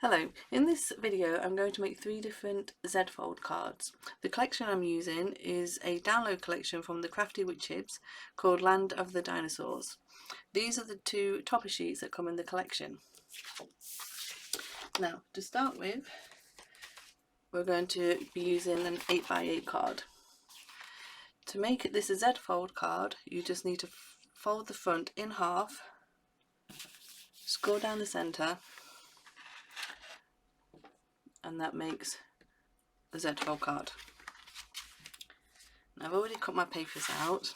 Hello, in this video I'm going to make 3 different Z-fold cards. The collection I'm using is a download collection from the Crafty Witches called Land of the Dinosaurs. These are the 2 topper sheets that come in the collection. Now, to start with, we're going to be using an 8x8 card. To make this a Z-fold card, you just need to fold the front in half, score down the centre, and that makes the Z-fold card. Now, I've already cut my papers out.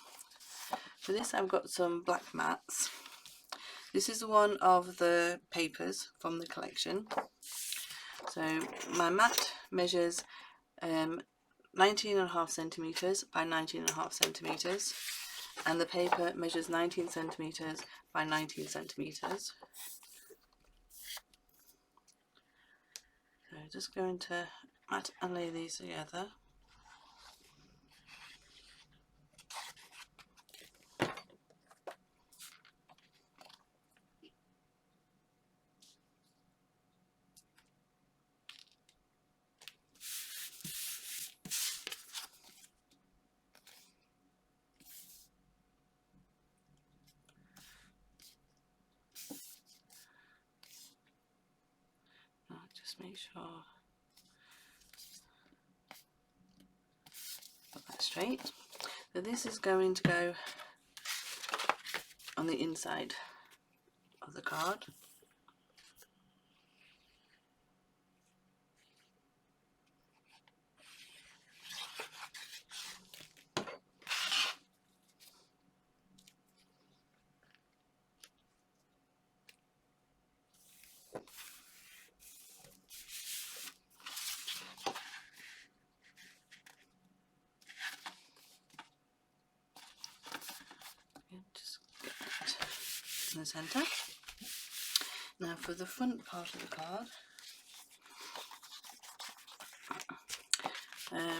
For this I've got some black mats. This is one of the papers from the collection. So my mat measures 19.5 centimetres by 19.5 centimetres, and the paper measures 19 centimetres by 19 centimetres. So just going to mat and lay these together. Just make sure put that straight. So this is going to go on the inside of the card. Just get that in the centre. Now for the front part of the card,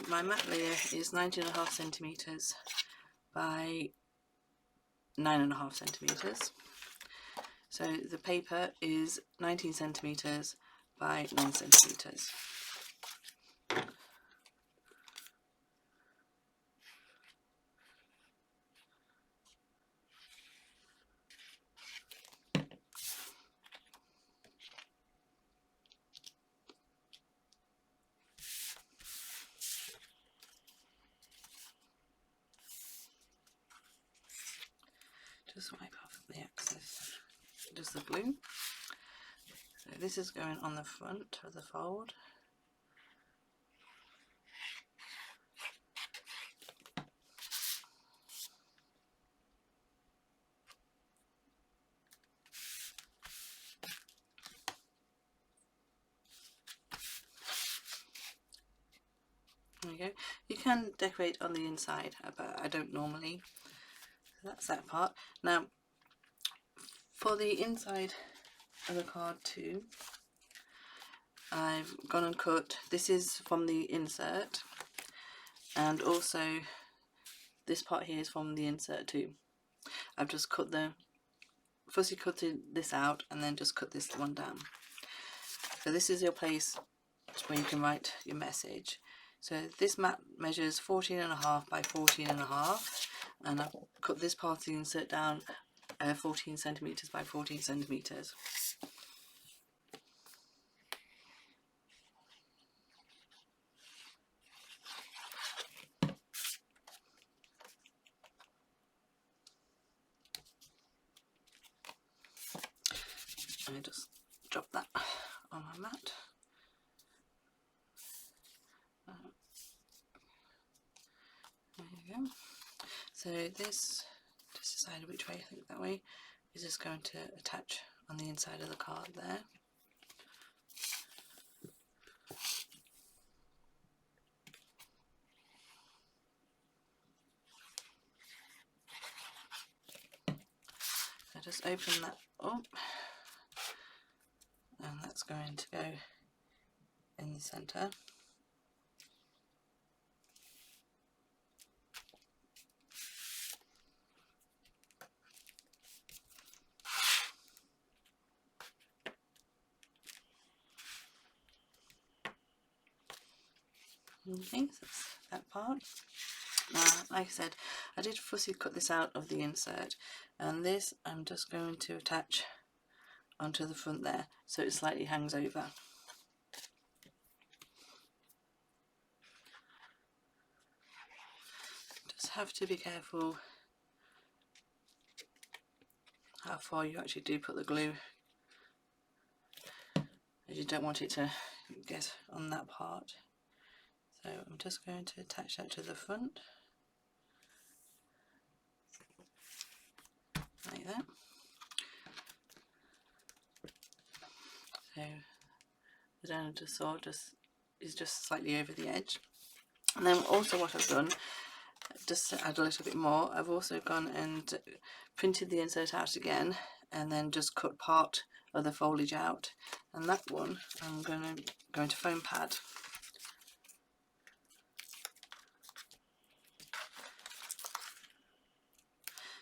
my mat layer is 19.5 centimetres by 9.5 centimetres. So the paper is 19 centimetres by 9 centimetres. Just wipe off the excess, just the glue. So this is going on the front of the fold. There we go. You can decorate on the inside, but I don't normally. So that's that part. Now, for the inside of the card too, I've gone and cut, this is from the insert, and also this part here is from the insert too. I've just cut fussy cutted this out and then just cut this one down. So this is your place where you can write your message. So this mat measures 14.5 by 14.5, and I've cut this part of the insert down 14 centimetres by 14 centimetres. I just drop that on my mat. There you go. So this, just decide which way I think that way, is just going to attach on the inside of the card there. open that up, and that's going to go in the centre. Okay, so that's that part. Now, like I said, I did fussy cut this out of the insert, and this I'm just going to attach onto the front there, so it slightly hangs over. Just have to be careful how far you actually do put the glue, as you don't want it to get on that part. So I'm just going to attach that to the front, like that. So the dinosaur is just slightly over the edge. And then also what I've done, just to add a little bit more, I've also gone and printed the insert out again, and then just cut part of the foliage out. And that one I'm going to go into foam pad.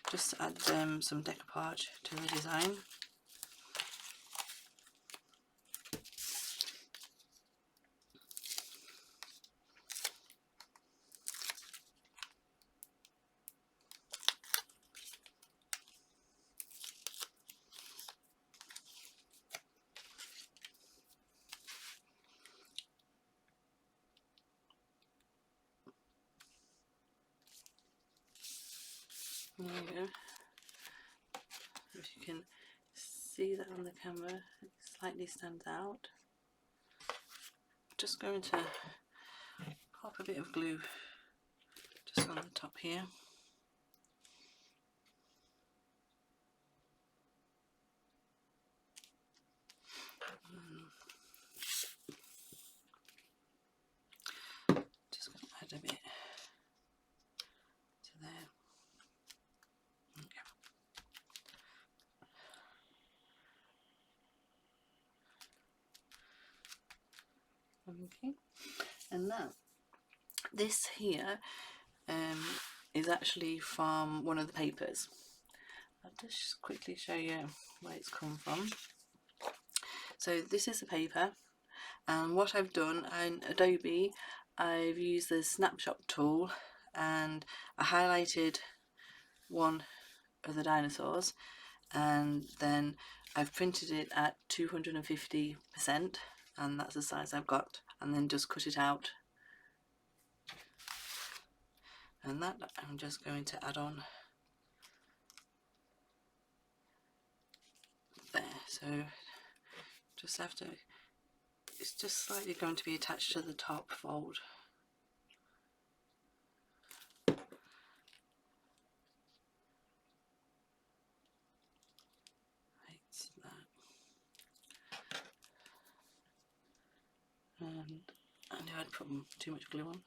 Just to add some decoupage to the design. There you go. If you can see that on the camera, it slightly stands out. Just going to pop a bit of glue just on the top here. Just going to add a bit to there. Okay, and now this here is actually from one of the papers. I'll just quickly show you where it's come from. So this is the paper, and what I've done in Adobe, I've used the snapshot tool, and I highlighted one of the dinosaurs, and then I've printed it at 250%, and that's the size I've got, and then just cut it out. And that I'm just going to add on there. So just have to, it's just slightly going to be attached to the top fold. And I knew I'd put too much glue on.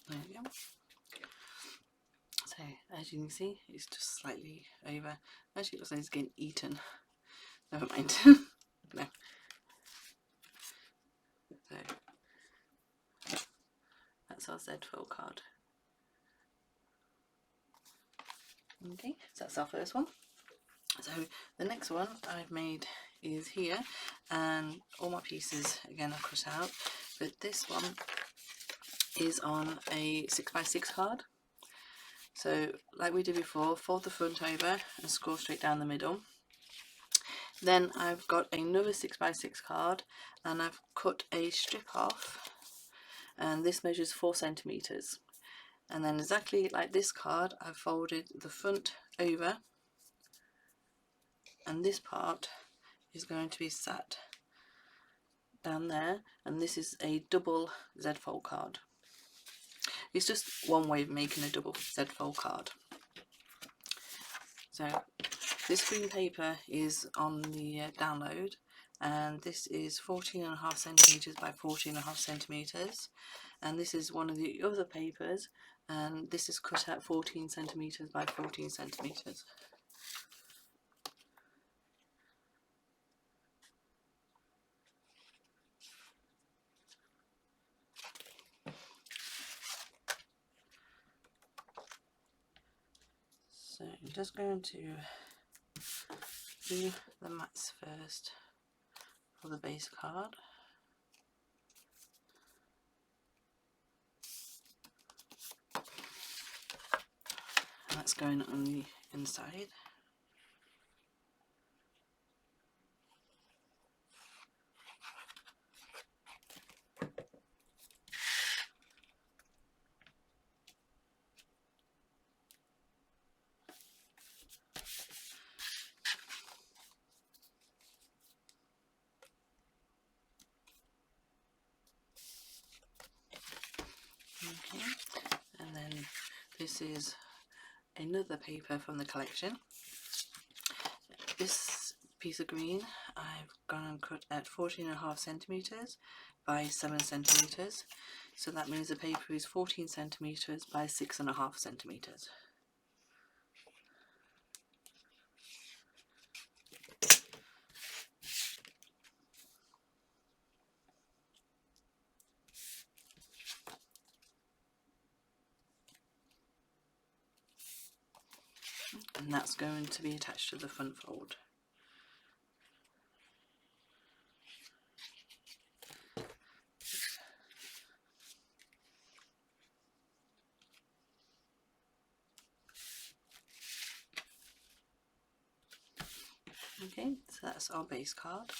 There we go. So as you can see, it's just slightly over. Actually, it looks like it's getting eaten. Never mind. No. So that's our Z foil card. Okay, so that's our first one. So the next one I've made is here, and all my pieces again are cut out, but this one is on a 6x6 card. So like we did before, fold the front over and score straight down the middle. Then I've got another 6x6 card, and I've cut a strip off, and this measures 4 centimeters. And then exactly like this card, I've folded the front over, and this part is going to be sat down there, and this is a double Z fold card. It's just one way of making a double Z-fold card. So this green paper is on the download, and this is 14.5 centimeters by 14.5 centimeters, and this is one of the other papers, and this is cut at 14 centimeters by 14 centimeters. So I'm just going to do the mats first for the base card. And that's going on the inside. Okay, and then this is another paper from the collection. This piece of green I've gone and cut at 14.5 centimeters by 7 centimeters, so that means the paper is 14 centimeters by 6.5 centimeters. And that's going to be attached to the front fold. Okay, so that's our base card.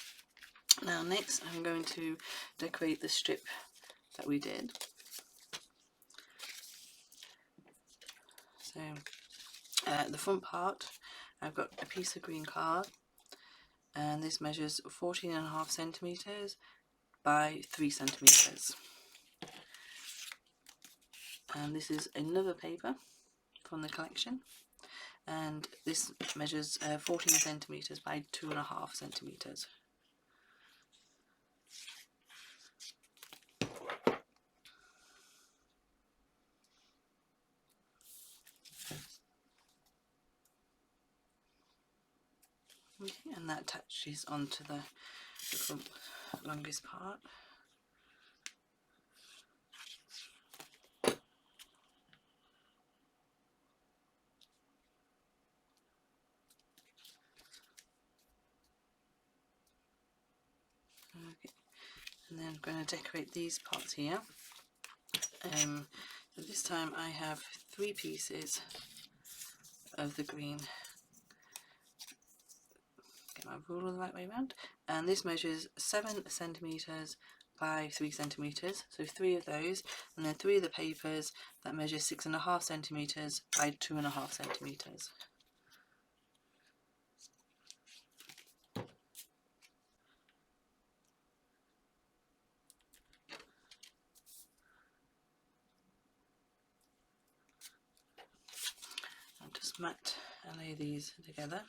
Now next I'm going to decorate the strip that we did. So the front part, I've got a piece of green card, and this measures 14.5 centimeters by 3 centimeters. And this is another paper from the collection, and this measures 14 centimeters by 2.5 centimeters. Okay, and that attaches onto the front longest part. Okay, and then I'm going to decorate these parts here. So this time I have 3 pieces of the green. Get my ruler the right way around, and this measures 7 centimeters by 3 centimeters, so 3 of those, and then 3 of the papers that measure 6.5 centimeters by 2.5 centimeters. I'll just mat and lay these together.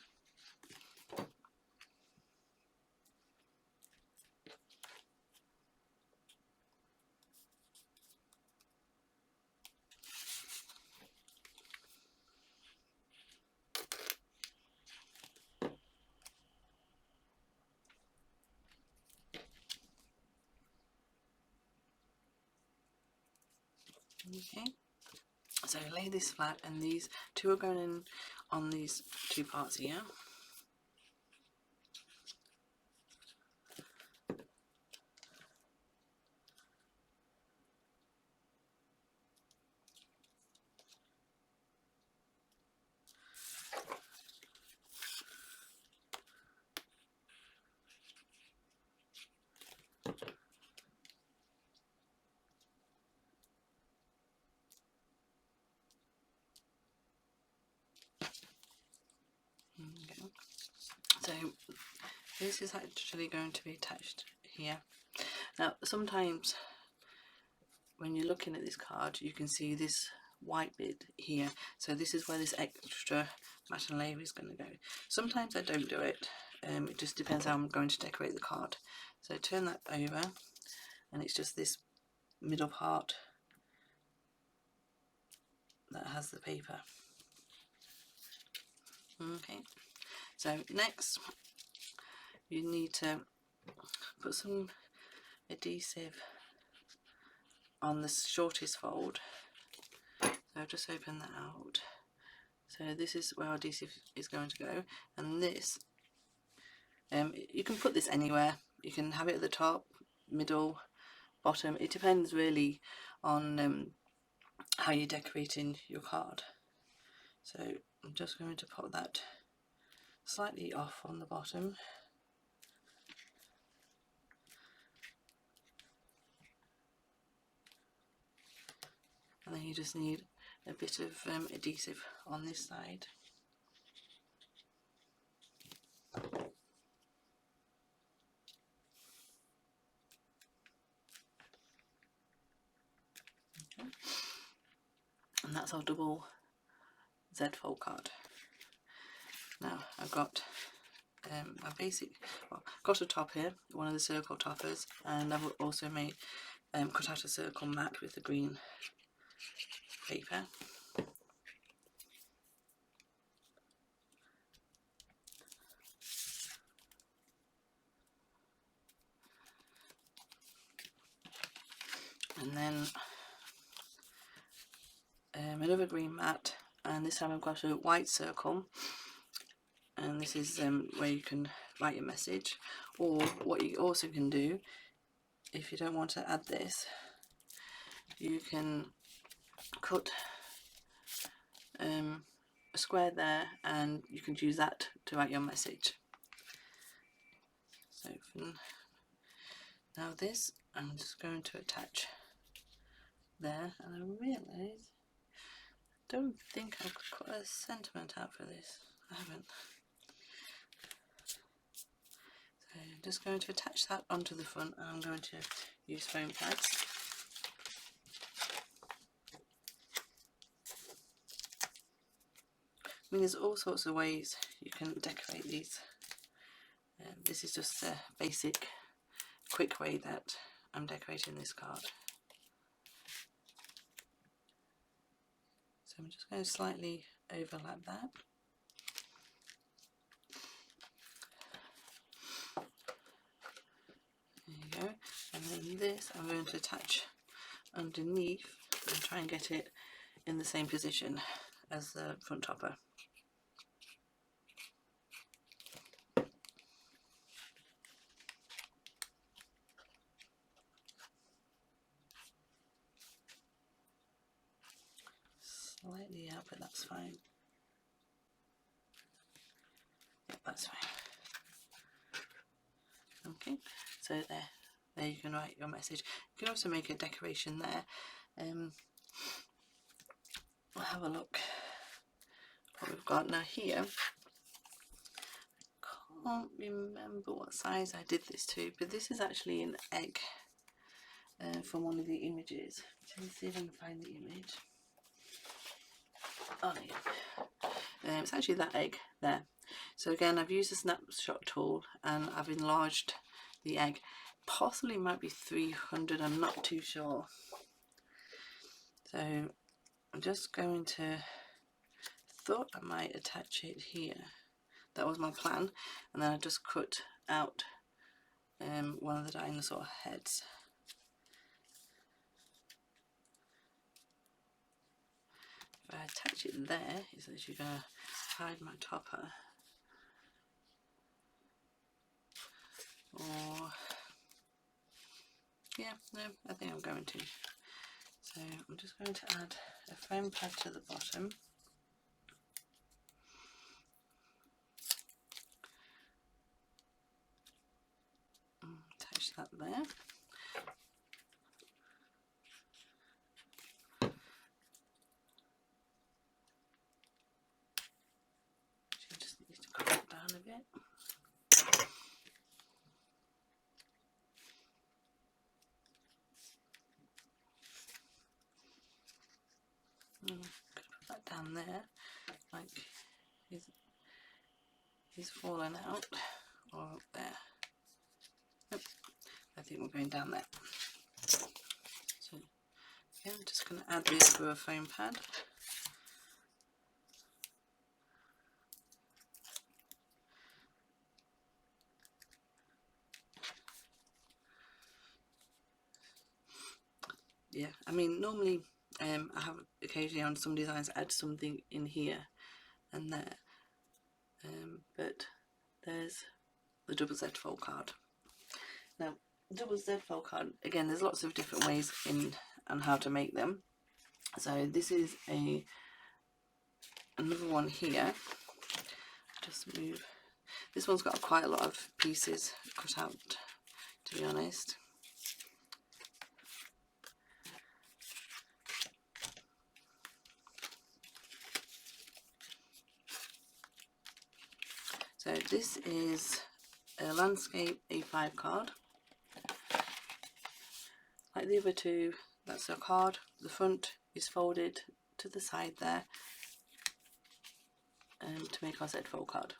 Okay, so lay this flat, and these 2 are going in on these 2 parts here. Okay. So this is actually going to be attached here. Now sometimes when you're looking at this card, you can see this white bit here. So this is where this extra matte layer is going to go. Sometimes I don't do it. It just depends how I'm going to decorate the card. So turn that over, and it's just this middle part that has the paper. Okay, so next you need to put some adhesive on the shortest fold. So I've just opened that out. So this is where our adhesive is going to go, and this, you can put this anywhere. You can have it at the top, middle, bottom. It depends really on how you're decorating your card. So I'm just going to pop that slightly off on the bottom. And then you just need a bit of adhesive on this side. Okay. And that's our double Z fold card. Now I've got my basic, well, got a top here, one of the circle toppers, and I've also made cut out a circle mat with the green paper. And then another green mat, and this time I've got a white circle, and this is where you can write your message. Or what you also can do, if you don't want to add this, you can cut a square there, and you can use that to write your message. So now this I'm just going to attach there, and I realise I don't think I've got a sentiment out for this. I haven't. So I'm just going to attach that onto the front, and I'm going to use foam pads. I mean, there's all sorts of ways you can decorate these. This is just a basic, quick way that I'm decorating this card. So I'm just going to slightly overlap that. There you go. And then this I'm going to attach underneath and try and get it in the same position as the front topper. Slightly out, but that's fine. Yep, that's fine. Okay, so there you can write your message. You can also make a decoration there. We'll have a look what we've got now here. Can't remember what size I did this to, but this is actually an egg from one of the images. Let's see if I can find the image. Oh yeah, it's actually that egg there. So again, I've used a snapshot tool and I've enlarged the egg. Possibly might be 300, I'm not too sure. So I'm just going to, thought I might attach it here. That was my plan, and then I just cut out one of the dinosaur heads. If I attach it there, it's actually going to hide my topper. Or, yeah, no, I think I'm going to. So I'm just going to add a foam pad to the bottom. Attach that there. You just need to cut it down a bit. Put that down there, like he's fallen out, or up there. Nope. I think we're going down there. So yeah, I'm just going to add this to a foam pad. Yeah, I mean normally I have occasionally on some designs add something in here and there, but there's the double Z fold card. Now double Z fold card, again, there's lots of different ways in on how to make them. So this is another one here. Just move. This one's got quite a lot of pieces cut out, to be honest. So this is a landscape A5 card. Like the other two, that's a card. The front is folded to the side there to make our Z fold card.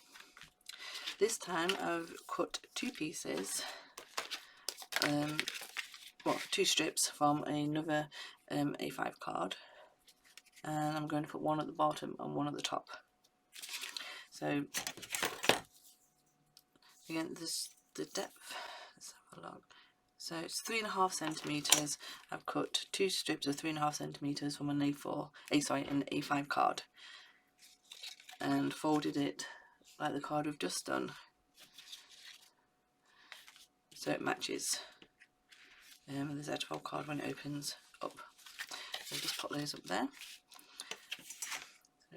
This time I've cut two pieces, well, two strips from another A5 card, and I'm going to put one at the bottom and one at the top. So again, the depth, let's have a look. So it's 3.5 centimeters. I've cut two strips of 3.5 centimeters from an an A5 card, and folded it like the card we've just done, so it matches the Z fold card when it opens up. So just put those up there. So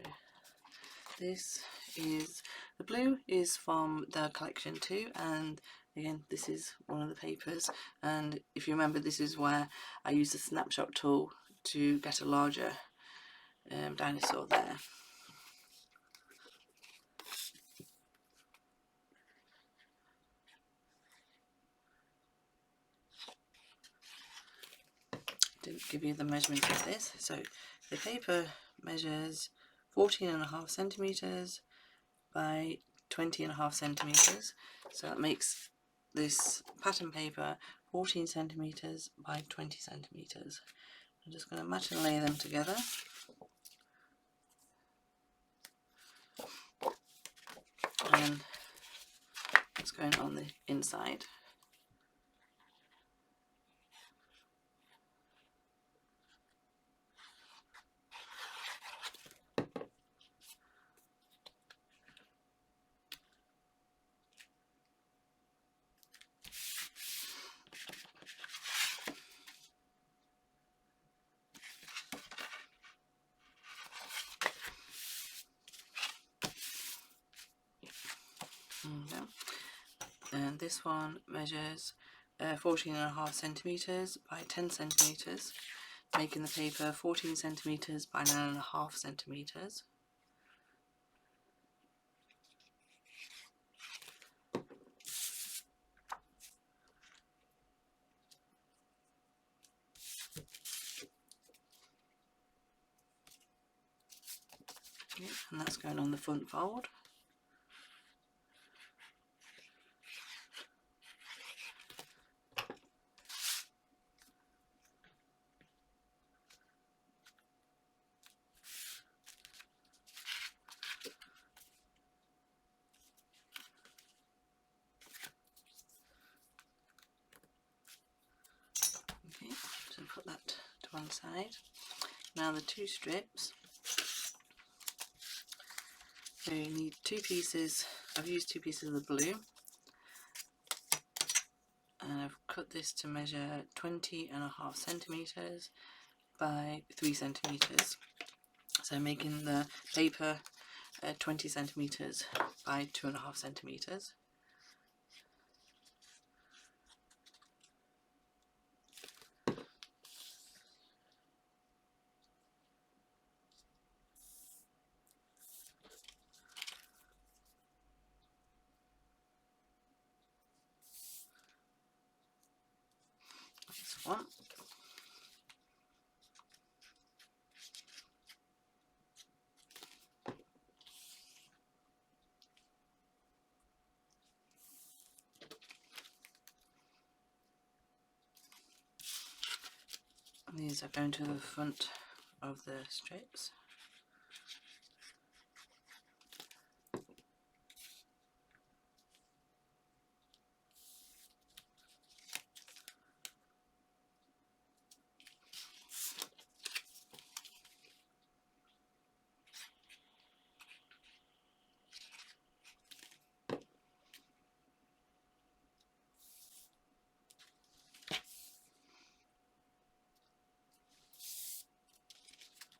this is, the blue is from the collection too, and again this is one of the papers, and if you remember, this is where I used the snapshot tool to get a larger dinosaur there. Didn't give you the measurements of this. So the paper measures 14.5 centimeters by 20.5 centimeters. So that makes this pattern paper 14 centimeters by 20 centimeters. I'm just going to match and lay them together. And it's going on the inside. And this one measures 14.5 centimeters by 10 centimeters, making the paper 14 centimeters by 9.5 centimeters. And that's going on the front fold. Okay, so put that to one side. Now the two strips. So you need two pieces. I've used two pieces of the blue, and I've cut this to measure 20.5 centimeters by 3 centimeters. So making the paper 20 centimeters by 2.5 centimeters. This one. these are going to the front of the strips.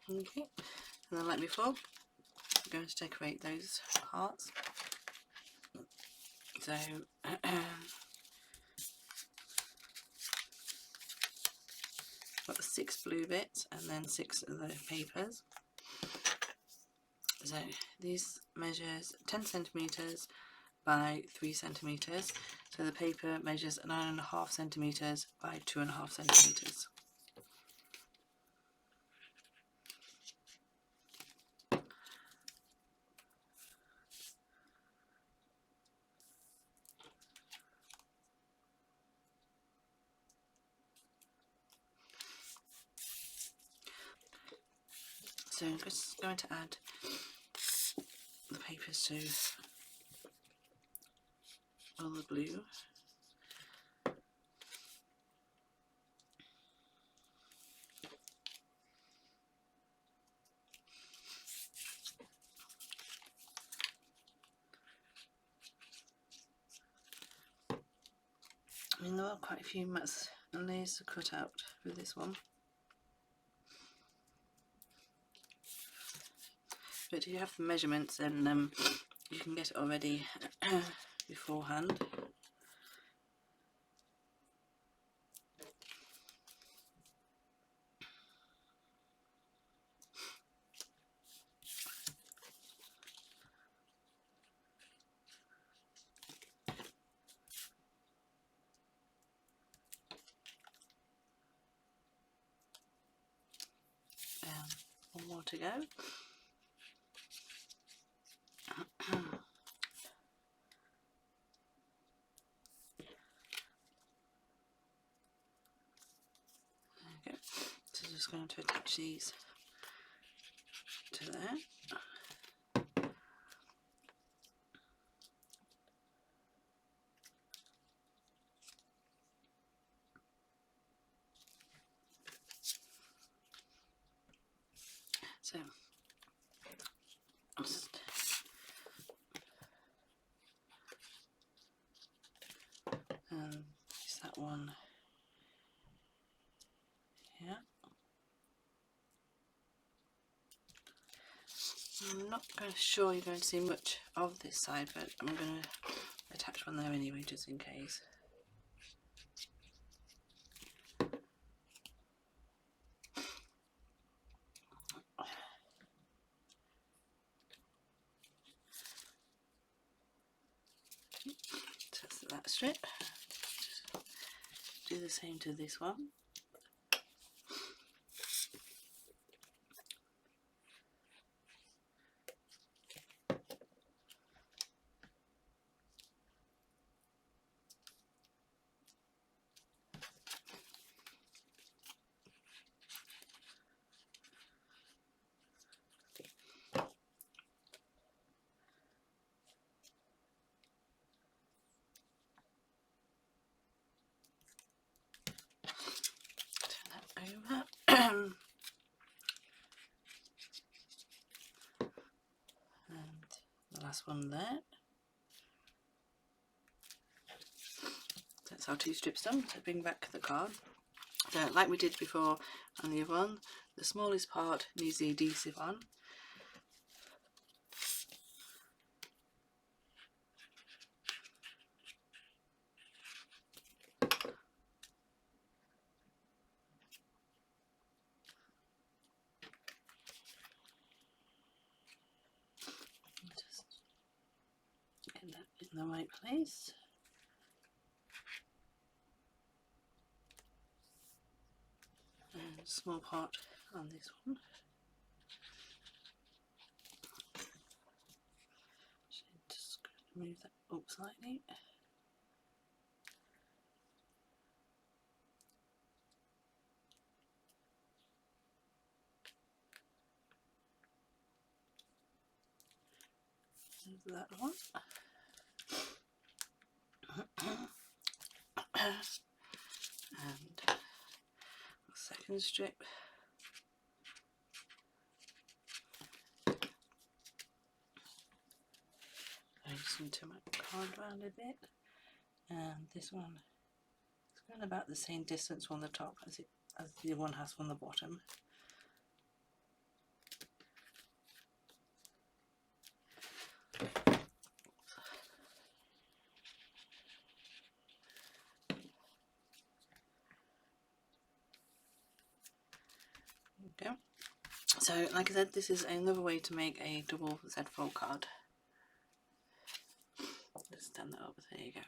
Okay, and then like before, I'm going to decorate those parts. So got 6 blue bits and then 6 of the papers. So these measures 10 centimeters by 3 centimeters. So the paper measures 9.5 centimeters by 2.5 centimeters. So I'm just going to add the papers to all the blue. I mean, there are quite a few mats and layers to cut out with this one. But if you have the measurements, then you can get it already beforehand. One more to go. Okay, so just going to attach these to there. So I'll just use that one here. I'm not sure you're going to see much of this side, but I'm going to attach one there anyway, just in case. So that's that strip. Do the same to this one. Over. And the last one there. That's our 2 strips done. So bring back the card. So like we did before on the other one, the smallest part needs the adhesive on. Just get that in the right place. And a small part on this one. Just move that up slightly. That one. And a second strip. I just need to make the card round a bit. And this one is going about the same distance from the top as the one has from the bottom. Go. So, like I said, this is another way to make a double Z fold card. Just stand that up. There you go.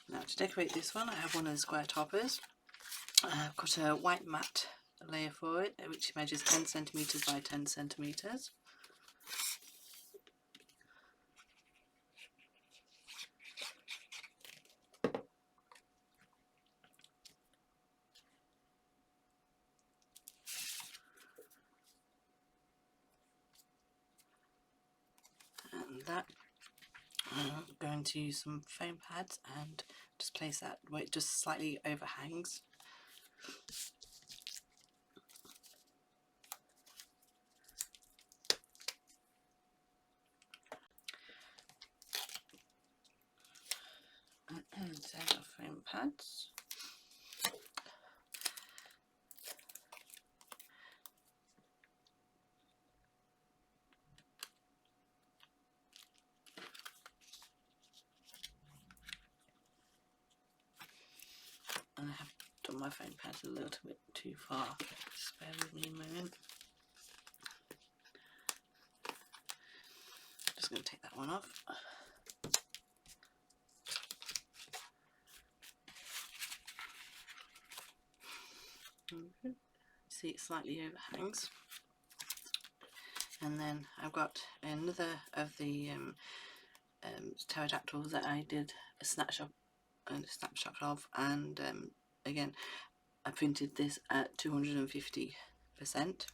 Now to decorate this one, I have one of the square toppers. I've got a white matte layer for it, which measures 10 centimeters by 10 centimeters. And that, I'm going to use some foam pads and just place that where it just slightly overhangs. And set of foam pads. And I have done my foam pads a little bit too far. Just bear with me a moment. Just going to take that one off. See, it slightly overhangs. And then I've got another of the pterodactyls that I did a snapshot of, and again I printed this at 250%, and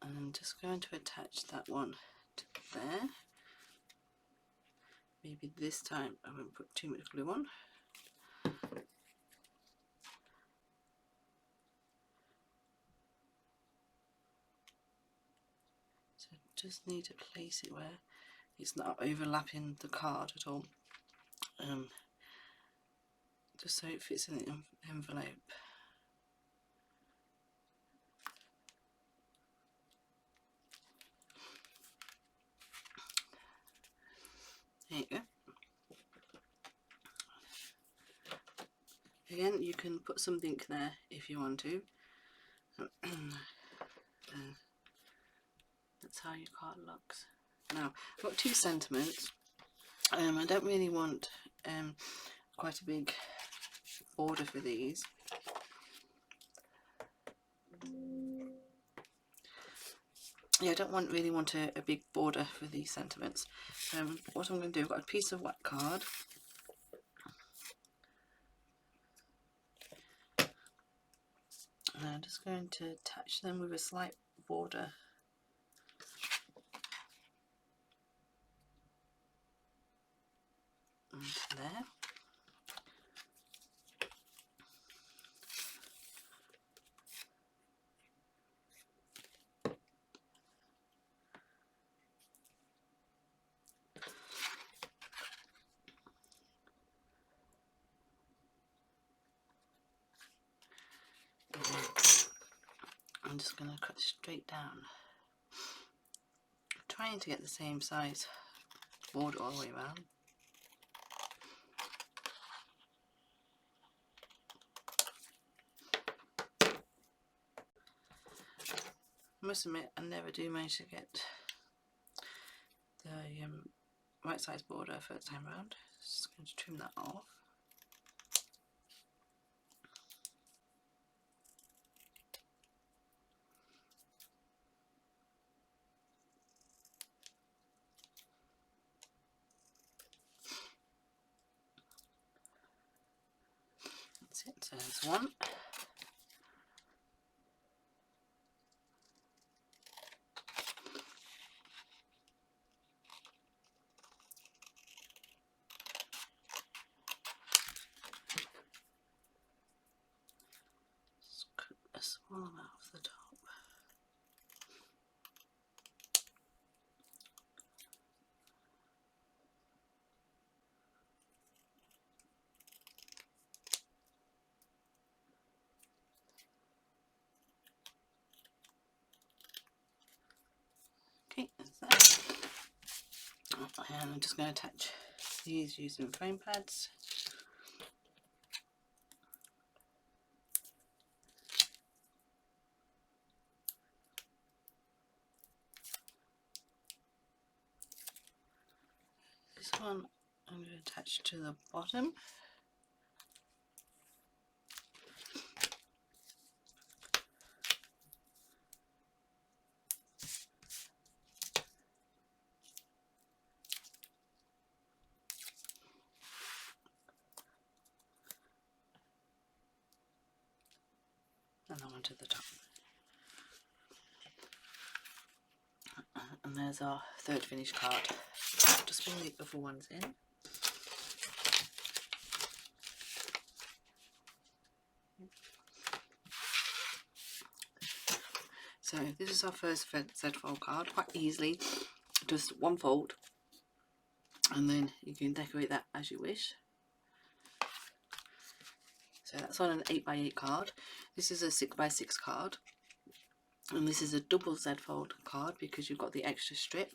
I'm just going to attach that one to there. Maybe this time I won't put too much glue on. So just need to place it where it's not overlapping the card at all, just so it fits in the envelope. There you go. Again, you can put something there if you want to. That's how your card looks. Now, I've got 2 sentiments. I don't really want quite a big border for these. Yeah, I don't really want a big border for these sentiments. What I'm going to do, I've got a piece of white card. And I'm just going to attach them with a slight border. There. I'm just going to cut straight down, trying to get the same size border all the way around. I must admit, I never do manage to get the right size border first time round. Just going to trim that off. That's it, so there's one. palm out of the top. Okay, that's that. And I'm just going to attach these using foam pads. This one I'm going to attach to the bottom. And then onto the top. And there's our third finished card. Just bring the other ones in. So this is our first Z-fold card, quite easily, just one fold, and then you can decorate that as you wish. So that's on an 8x8 card. This is a 6x6 card, and this is a double Z-fold card because you've got the extra strip.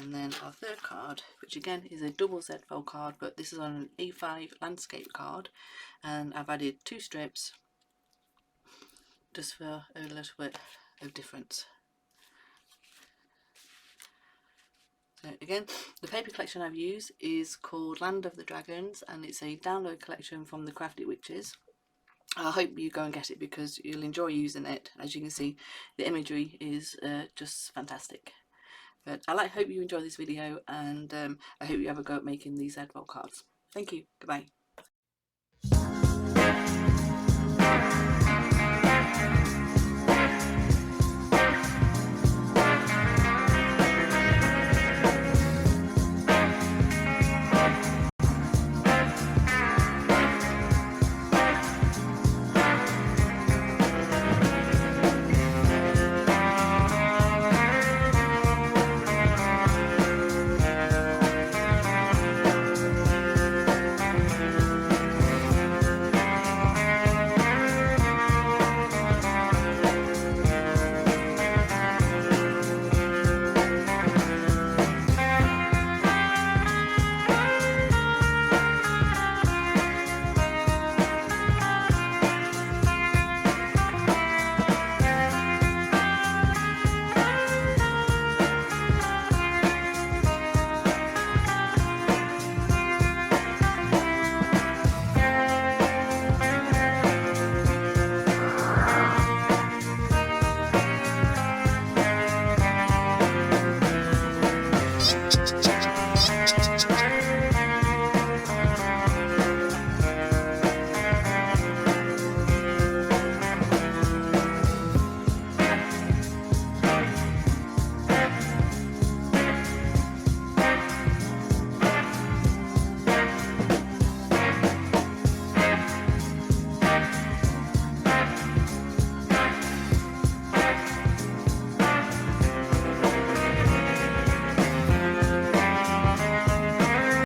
And then our third card, which again is a double Z-fold card, but this is on an A5 landscape card, and I've added 2 strips just for a little bit of difference. So again, the paper collection I've used is called Land of the Dragons, and it's a download collection from the Crafty Witches. I hope you go and get it because you'll enjoy using it. As you can see, the imagery is just fantastic. But I hope you enjoy this video, and I hope you have a go at making these Z-fold cards. Thank you. Goodbye.